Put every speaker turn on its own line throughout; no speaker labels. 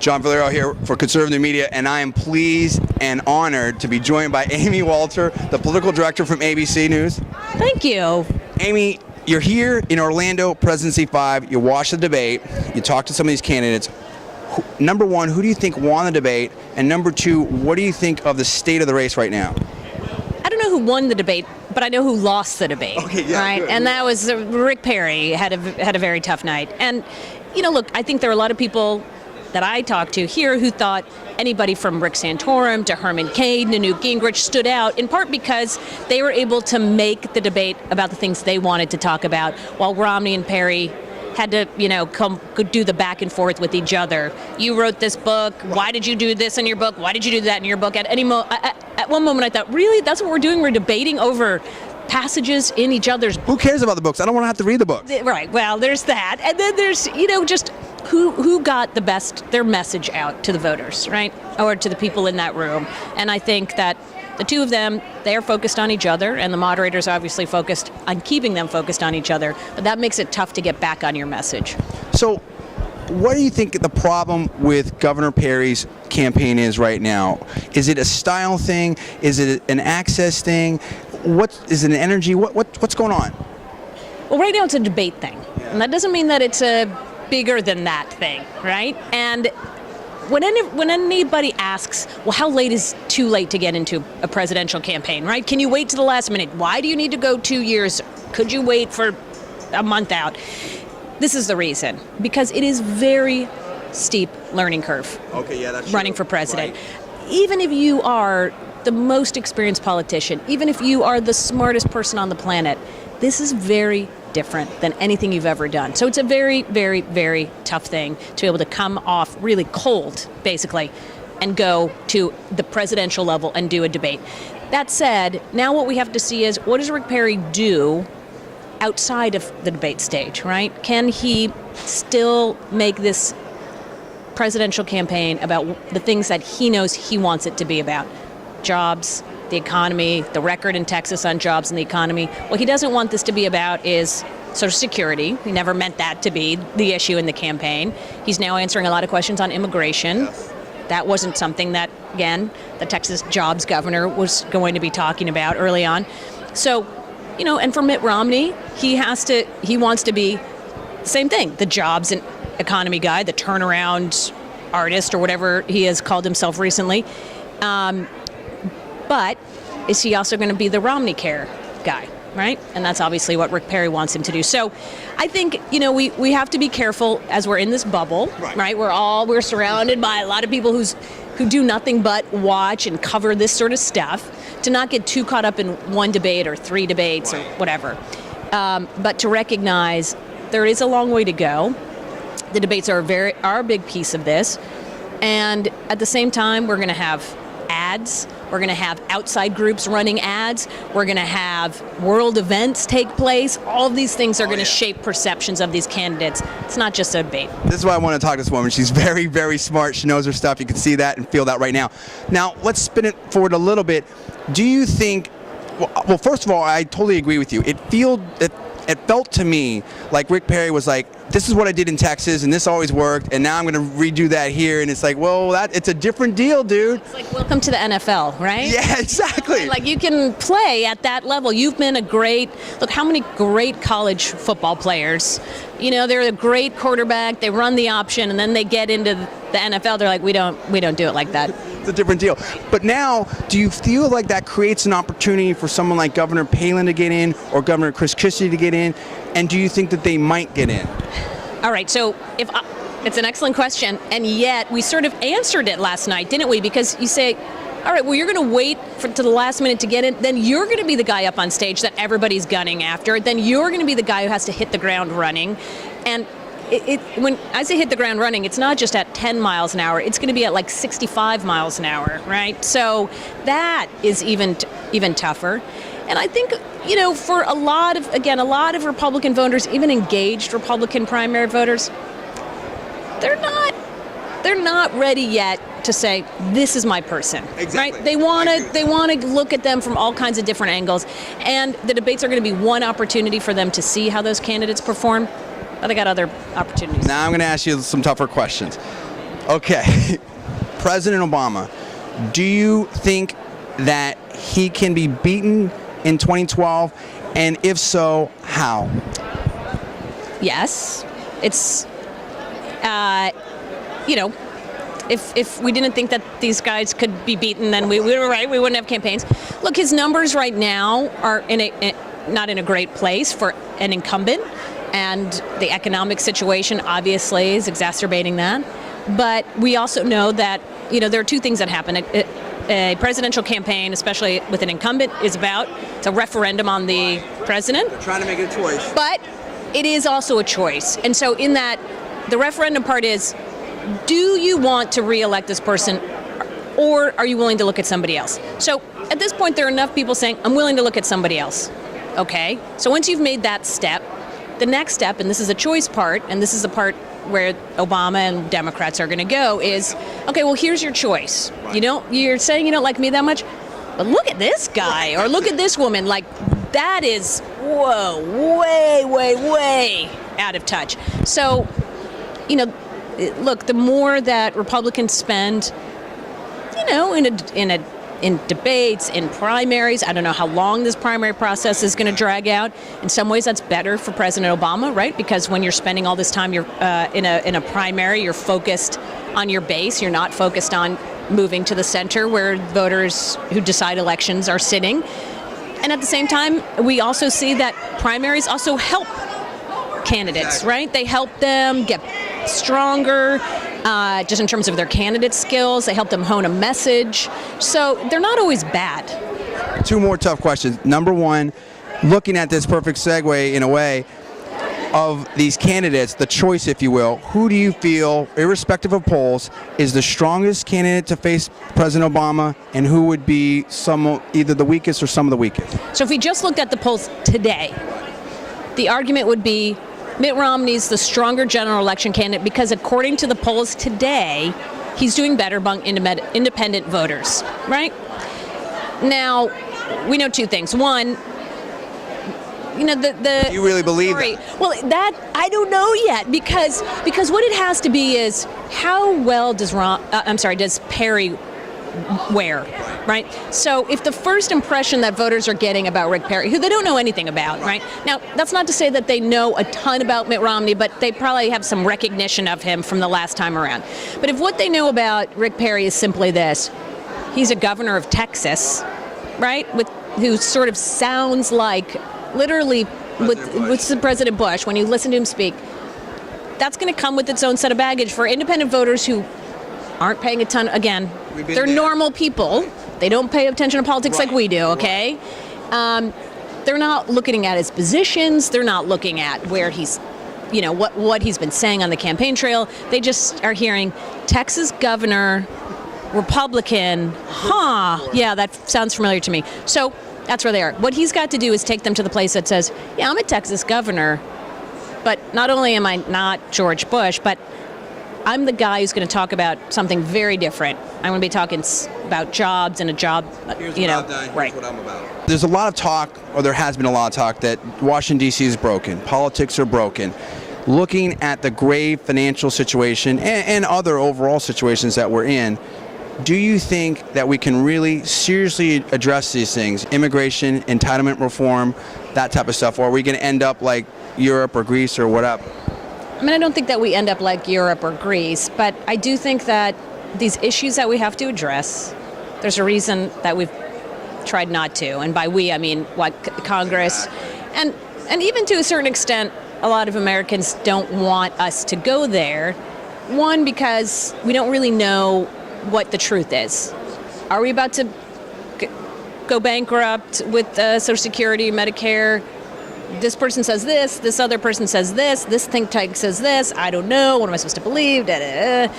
John Villarreal here for Conservative Media, and I am pleased and honored to be joined by Amy Walter, the political director from ABC News.
Thank you.
Amy, you're here in Orlando, Presidency 5. You watched the debate. You talked to some of these candidates. Number one, who do you think won the debate? And number two, what do you think of the state of the race right now?
I don't know who won the debate, but I know who lost the debate.
Okay, yeah,
right?
Good.
And that was Rick Perry had a very tough night. And look, I think there are a lot of people that I talked to here who thought anybody from Rick Santorum to Herman Cain to Newt Gingrich stood out, in part because they were able to make the debate about the things they wanted to talk about, while Romney and Perry had to, could do the back and forth with each other. You wrote this book. Why did you do this in your book? Why did you do that in your book? At one moment, I thought, really, that's what we're doing? We're debating over passages in each other's books.
Who cares about the books? I don't want to have to read the books.
Right. Well, there's that, and then there's just who got their message out to the voters, right, or to the people in that room. And I think that the two of them, they are focused on each other, and the moderator's obviously focused on keeping them focused on each other. But that makes it tough to get back on your message.
So, what do you think the problem with Governor Perry's campaign is right now? Is it a style thing? Is it an access thing? Is it an energy? What's going on?
Well, right now it's a debate thing, and that doesn't mean that it's a bigger than that thing, right? And when anybody asks, well, how late is too late to get into a presidential campaign, right? Can you wait to the last minute? Why do you need to go 2 years? Could you wait for a month out? This is the reason, because it is very steep learning curve.
Okay, yeah, that's
running
true.
for president.
Right.
Even if you are the most experienced politician, even if you are the smartest person on the planet, this is very different than anything you've ever done. So it's a very, very, very tough thing to be able to come off really cold, basically, and go to the presidential level and do a debate. That said, now what we have to see is, what does Rick Perry do outside of the debate stage, right? Can he still make this presidential campaign about the things that he knows he wants it to be about? Jobs, the economy, the record in Texas on jobs and the economy. What he doesn't want this to be about is Social Security. He never meant that to be the issue in the campaign. He's now answering a lot of questions on immigration.
Yes.
That wasn't something that, again, the Texas jobs governor was going to be talking about early on. So, and for Mitt Romney, he wants to be the same thing, the jobs and economy guy, the turnaround artist, or whatever he has called himself recently. But is he also going to be the Romney care guy, right? And that's obviously what Rick Perry wants him to do. So I think, we have to be careful as we're in this bubble, right? We're surrounded by a lot of people who do nothing but watch and cover this sort of stuff, to not get too caught up in one debate or three debates or whatever. But to recognize there is a long way to go. The debates are a big piece of this. And at the same time, we're going to have ads. We're going to have outside groups running ads. We're going to have world events take place. All of these things are going to shape perceptions of these candidates. It's not just a debate.
This is why I want to talk to this woman. She's very, very smart. She knows her stuff. You can see that and feel that right now. Now, let's spin it forward a little bit. Do you think, well, first of all, I totally agree with you. It felt to me like Rick Perry was like, this is what I did in Texas, and this always worked, and now I'm going to redo that here. And it's like, well, it's a different deal, dude.
It's like, welcome to the NFL, right?
Yeah, exactly.
Like, you can play at that level. You've been look, how many great college football players, they're a great quarterback, they run the option, and then they get into the NFL, they're like, we don't do it like that.
It's a different deal. But now, do you feel like that creates an opportunity for someone like Governor Palin to get in, or Governor Chris Christie to get in? And do you think that they might get in?
All right, so it's an excellent question, and yet we sort of answered it last night, didn't we? Because you say, all right, well, you're going to wait to the last minute to get in, then you're going to be the guy up on stage that everybody's gunning after, then you're going to be the guy who has to hit the ground running. And when I say hit the ground running, it's not just at 10 miles an hour, it's going to be at like 65 miles an hour, right? So that is even tougher. And I think, for a lot of Republican voters, even engaged Republican primary voters, they're not ready yet to say, this is my person.
Exactly.
Right? They want to look at them from all kinds of different angles. And the debates are going to be one opportunity for them to see how those candidates perform. But they got other opportunities.
Now I'm going to ask you some tougher questions. Okay. President Obama, do you think that he can be beaten in 2012? And if so, how?
Yes. It's, if we didn't think that these guys could be beaten, then we were right. We wouldn't have campaigns. Look, his numbers right now are not in a great place for an incumbent, and the economic situation obviously is exacerbating that. But we also know that there are two things that happen. A presidential campaign, especially with an incumbent, it's a referendum on the president.
They're trying to make it a choice.
But it is also a choice. And so in that, the referendum part is, do you want to re-elect this person, or are you willing to look at somebody else? So at this point, there are enough people saying, I'm willing to look at somebody else. Okay? So once you've made that step, the next step, and this is a choice part, and this is the part where Obama and Democrats are going to go, is, okay, well, here's your choice. You're saying you don't like me that much, but look at this guy, or look at this woman. Like, that is, whoa, way, way, way out of touch. So, look, the more that Republicans spend, in debates, in primaries, I don't know how long this primary process is going to drag out. In some ways, that's better for President Obama, right? Because when you're spending all this time, you're in a primary, you're focused on your base. You're not focused on moving to the center where voters who decide elections are sitting. And at the same time, we also see that primaries also help candidates, right? They help them get stronger, just in terms of their candidate skills. They help them hone a message. So they're not always bad.
Two more tough questions. Number one, looking at this perfect segue in a way of these candidates, the choice, if you will, who do you feel, irrespective of polls, is the strongest candidate to face President Obama, and who would be either the weakest or some of the weakest?
So if we just looked at the polls today, the argument would be Mitt Romney's the stronger general election candidate because according to the polls today, he's doing better among independent voters, right? Now, we know two things. One,
you really believe that?
Well, that I don't know yet because what it has to be is how well does Perry wear, right? So if the first impression that voters are getting about Rick Perry, who they don't know anything about, right? Now, that's not to say that they know a ton about Mitt Romney, but they probably have some recognition of him from the last time around. But if what they know about Rick Perry is simply this, he's a governor of Texas, right? Who sort of sounds like literally with President Bush, when you listen to him speak, that's going to come with its own set of baggage for independent voters who aren't paying a ton. Again, they're normal people. They don't pay attention to politics like we do, okay? They're not looking at his positions. They're not looking at where he's, what he's been saying on the campaign trail. They just are hearing Texas governor, Republican, yeah, that sounds familiar to me. So that's where they are. What he's got to do is take them to the place that says, yeah, I'm a Texas governor, but not only am I not George Bush, but I'm the guy who's going to talk about something very different. I'm going to be talking about jobs and a job,
Here's what I've done,
right.
Here's what I'm about. There's a lot of talk, or there has been a lot of talk, that Washington, D.C. is broken. Politics are broken. Looking at the grave financial situation and other overall situations that we're in, do you think that we can really seriously address these things, immigration, entitlement reform, that type of stuff, or are we going to end up like Europe or Greece or whatever?
I mean, I don't think that we end up like Europe or Greece, but I do think that these issues that we have to address, there's a reason that we've tried not to. And by we, I mean Congress. And even to a certain extent, a lot of Americans don't want us to go there. One, because we don't really know what the truth is. Are we about to go bankrupt with Social Security, Medicare? This person says this other person says this think tank says this, I don't know, what am I supposed to believe? The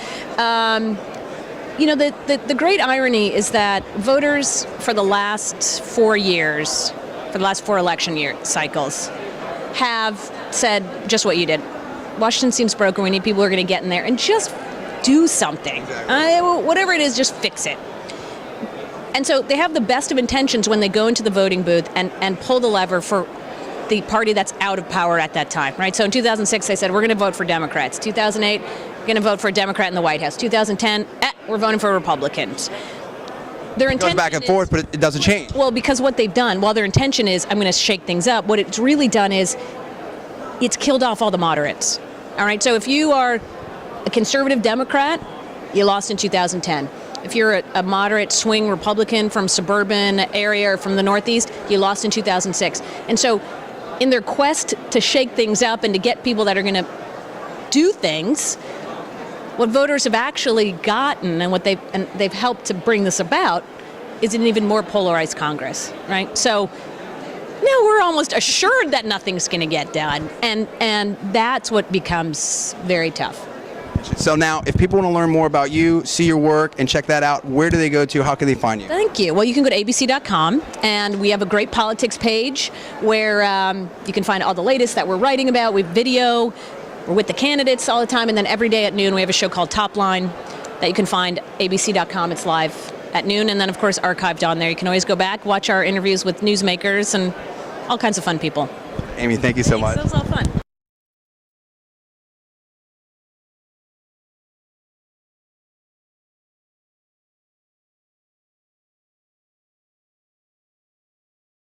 great irony is that voters for the last 4 years, for the last 4 election year cycles, have said just what you did. Washington seems broken, we need people who are going to get in there and just do something. Exactly. Whatever it is, just fix it. And so they have the best of intentions when they go into the voting booth and pull the lever for the party that's out of power at that time, right? So in 2006, they said, we're going to vote for Democrats. 2008, going to vote for a Democrat in the White House. 2010, we're voting for Republicans. Their
It goes
intention
back and
is-
forth, but it doesn't change.
Well, because what they've done, while their intention is, I'm going to shake things up, what it's really done is it's killed off all the moderates. All right, so if you are a conservative Democrat, you lost in 2010. If you're a moderate swing Republican from suburban area or from the Northeast, you lost in 2006. And so in their quest to shake things up and to get people that are going to do things, what voters have actually gotten and they've helped to bring this about is an even more polarized Congress, right? So now we're almost assured that nothing's going to get done, and that's what becomes very tough.
So now, if people want to learn more about you, see your work, and check that out, where do they go to? How can they find you?
Thank you. Well, you can go to abc.com, and we have a great politics page where you can find all the latest that we're writing about. We have video. We're with the candidates all the time, and then every day at noon we have a show called Top Line that you can find abc.com. It's live at noon, and then of course archived on there. You can always go back, watch our interviews with newsmakers and all kinds of fun people.
Amy, thank you so much.
That was all fun.